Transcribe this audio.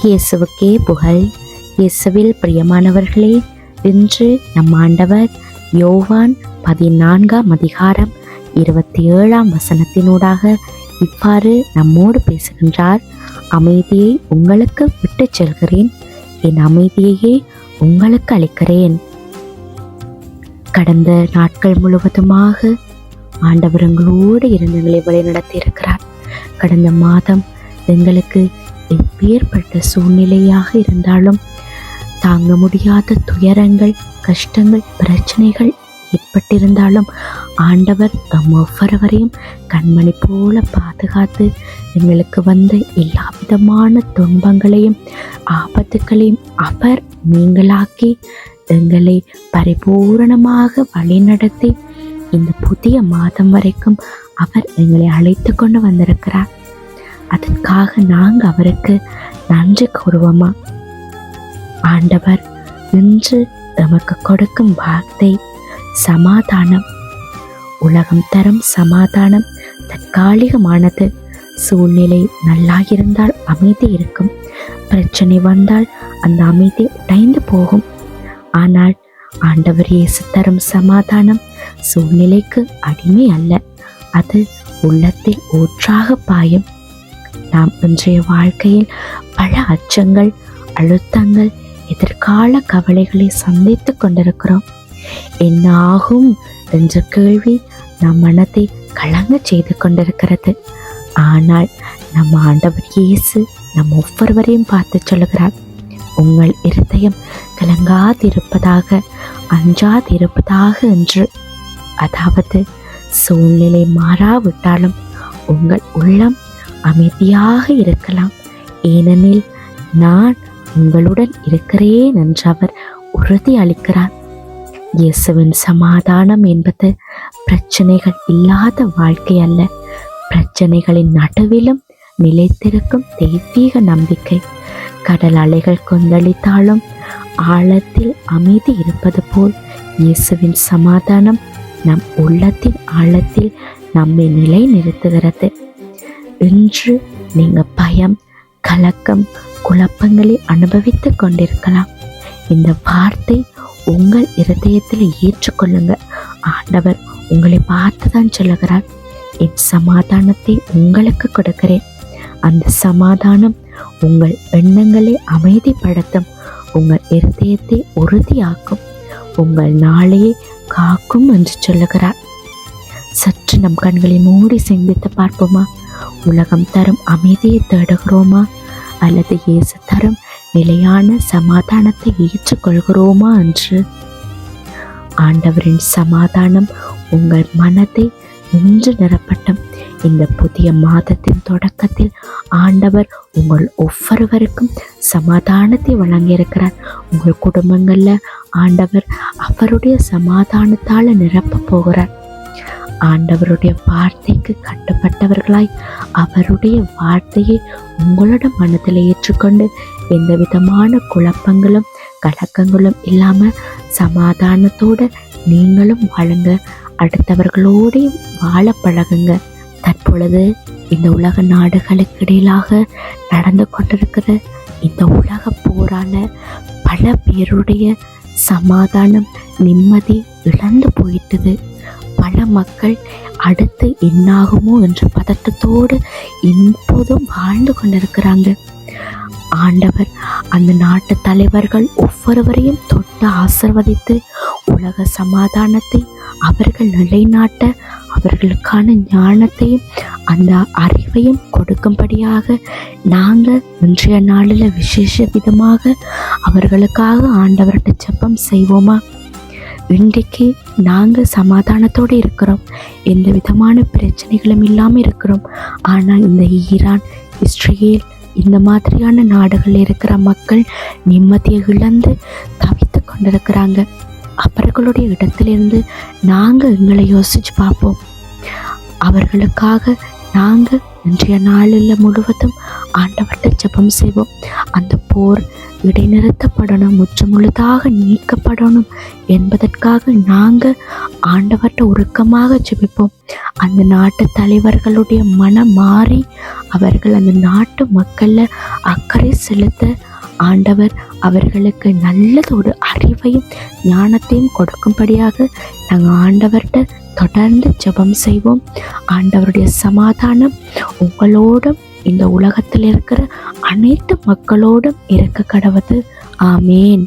இயேசுவுக்கே புகழ். இயேசுவில் பிரியமானவர்களே, இன்று நம் ஆண்டவர் யோவான் 14ஆம் அதிகாரம் 27ஆம் வசனத்தினூடாக இவ்வாறு நம்மோடு பேசுகின்றார். அமைதியை உங்களுக்கு விட்டுச் செல்கிறேன், என் அமைதியையே உங்களுக்கு அளிக்கிறேன். கடந்த நாட்கள் முழுவதுமாக ஆண்டவர் எங்களோடு இருந்தங்களை வழிநடத்தி இருக்கிறார். கடந்த மாதம் எங்களுக்கு எப்பேற்பட்ட சூழ்நிலையாக இருந்தாலும், தாங்க முடியாத துயரங்கள், கஷ்டங்கள், பிரச்சனைகள் ஏற்பட்டிருந்தாலும் ஆண்டவர் நம் ஒவ்வொருவரையும் கண்மணி போல பாதுகாத்து எங்களுக்கு வந்த எல்லா விதமான துன்பங்களையும் ஆபத்துக்களையும் அவர் நீங்களாக்கி எங்களை பரிபூரணமாக வழிநடத்தி இந்த புதிய மாதம் வரைக்கும் அவர் எங்களை அழைத்து கொண்டு வந்திருக்கிறார். அதற்காக நாங்கள் அவருக்கு நன்றி கூறுவோமா? ஆண்டவர் இன்று நமக்கு கொடுக்கும் வார்த்தை சமாதானம். உலகம் தரும் சமாதானம் தற்காலிகமானது. சூழ்நிலை நல்லாயிருந்தால் அமைதி இருக்கும், பிரச்சனை வந்தால் அந்த அமைதி உடைந்து போகும். ஆனால் ஆண்டவர் இயேசு தரும் சமாதானம் சூழ்நிலைக்கு அடிமை அல்ல, அது உள்ளத்தில் ஊற்றாக பாயும். நாம் இன்றைய வாழ்க்கையில் பல அச்சங்கள், அழுத்தங்கள், எதிர்கால கவலைகளை சந்தித்து கொண்டிருக்கிறோம். என்ன ஆகும் என்ற கேள்வி நம் மனத்தை கலங்க செய்து கொண்டிருக்கிறது. ஆனால் நம் ஆண்டவர் இயேசு நம் ஒவ்வொருவரையும் பார்த்து சொல்லுகிறார், உங்கள் இருதயம் கலங்காதிருப்பதாக, அஞ்சாதிருப்பதாக என்று. அதாவது சூழ்நிலை மாறாவிட்டாலும் உங்கள் உள்ளம் அமைதியாக இருக்கலாம், ஏனெனில் நான் உங்களுடன் இருக்கிறேன் என்று அவர் உறுதி அளிக்கிறார். இயேசுவின் சமாதானம் என்பது பிரச்சனைகள் இல்லாத வாழ்க்கை அல்ல, பிரச்சனைகளின் நடுவிலும் நிலைத்திருக்கும் தெய்வீக நம்பிக்கை. கடல் அலைகள் கொந்தளித்தாலும் ஆழத்தில் அமைதி இருப்பது போல் இயேசுவின் சமாதானம் நம் உள்ளத்தின் ஆழத்தில் நம்மை நிலை நிறுத்துகிறது. இன்று நீங்க பயம், கலக்கம், குழப்பங்களை அனுபவித்துக் கொண்டிருக்கலாம். இந்த வார்த்தை உங்கள் இருதயத்தில் ஏற்றுக்கொள்ளுங்க. ஆண்டவர் உங்களை பார்த்துதான் சொல்லுகிறார், என் சமாதானத்தை உங்களுக்கு கொடுக்கிறேன். அந்த சமாதானம் உங்கள் எண்ணங்களை அமைதிப்படுத்தும், உங்கள் இருதயத்தை உறுதியாக்கும், உங்கள் நாளையை காக்கும் என்று சொல்லுகிறார். சற்று நம் கண்களை மூடி சிந்தித்து பார்ப்போமா? உலகம் தரும் அமைதியை தேடுகிறோமா, அல்லது இயேசு தரும் நிலையான சமாதானத்தை ஏற்றுக்கொள்கிறோமா என்று? ஆண்டவரின் சமாதானம் உங்கள் மனதை இன்று நிரப்பட்டும். இந்த புதிய மாதத்தின் தொடக்கத்தில் ஆண்டவர் உங்கள் ஒவ்வொருவருக்கும் சமாதானத்தை வழங்கியிருக்கிறார். உங்கள் குடும்பங்களில் ஆண்டவர் அவருடைய சமாதானத்தால் நிரப்ப போகிறார். ஆண்டவருடைய வார்த்தைக்கு கட்டுப்பட்டவர்களாய் அவருடைய வார்த்தையை உங்களோட மனதில் ஏற்றுக்கொண்டு எந்த விதமான குழப்பங்களும் கலக்கங்களும் இல்லாமல் சமாதானத்தோடு நீங்களும் வாழுங்க, அடுத்தவர்களோடையும் வாழ பழகுங்க. தற்பொழுது இந்த உலக நாடுகளுக்கு இடையிலாக நடந்து கொண்டிருக்கிற இந்த உலக போரால பல பேருடைய சமாதானம், நிம்மதி இழந்து போயிட்டது. பல மக்கள் அடுத்து என்னாகுமோ என்ற பதட்டத்தோடு இப்போதும் வாழ்ந்து கொண்டிருக்கிறாங்க. ஆண்டவர் அந்த நாட்டு தலைவர்கள் ஒவ்வொருவரையும் தொட்டு ஆசீர்வதித்து உலக சமாதானத்தை அவர்கள் நிலைநாட்ட அவர்களுக்கான ஞானத்தையும் அந்த அறிவையும் கொடுக்கும்படியாக நாங்கள் இன்றைய நாளில் விசேஷ விதமாக அவர்களுக்காக ஆண்டவர்கிட்ட ஜெபம் செய்வோமா? இன்றைக்கு நாங்கள் சமாதானத்தோடு இருக்கிறோம், எந்த விதமான பிரச்சனைகளும் இல்லாமல் இருக்கிறோம். ஆனால் இந்த ஈரான், இஸ்ரேல் இந்த மாதிரியான நாடுகளில் இருக்கிற மக்கள் நிம்மதியை இழந்து தவித்து கொண்டிருக்கிறாங்க. அவர்களுடைய இடத்திலிருந்து நாங்கள் எங்களை யோசித்து பார்ப்போம். அவர்களுக்காக நாங்கள் இன்றைய நாளில் முழுவதும் ஆண்டவர்கிட்ட ஜெபம் செய்வோம். அந்த போர் இடைநிறுத்தப்படணும், முற்றுமுழுதாக நீக்கப்படணும் என்பதற்காக நாங்கள் ஆண்டவர்கிட்ட உருக்கமாக ஜெபிப்போம். அந்த நாட்டு தலைவர்களுடைய மனம் மாறி அவர்கள் அந்த நாட்டு மக்களில் அக்கறை செலுத்த ஆண்டவர் அவர்களுக்கு நல்லதொரு அறிவையும் ஞானத்தையும் கொடுக்கும்படியாக நாங்கள் ஆண்டவர்கிட்ட தொடர்ந்து ஜெபம் செய்வோம். ஆண்டவருடைய சமாதானம் உங்களோடும் இந்த உலகத்தில் இருக்கிற அனைத்து மக்களோடும் இருக்க கடவுது. ஆமேன்.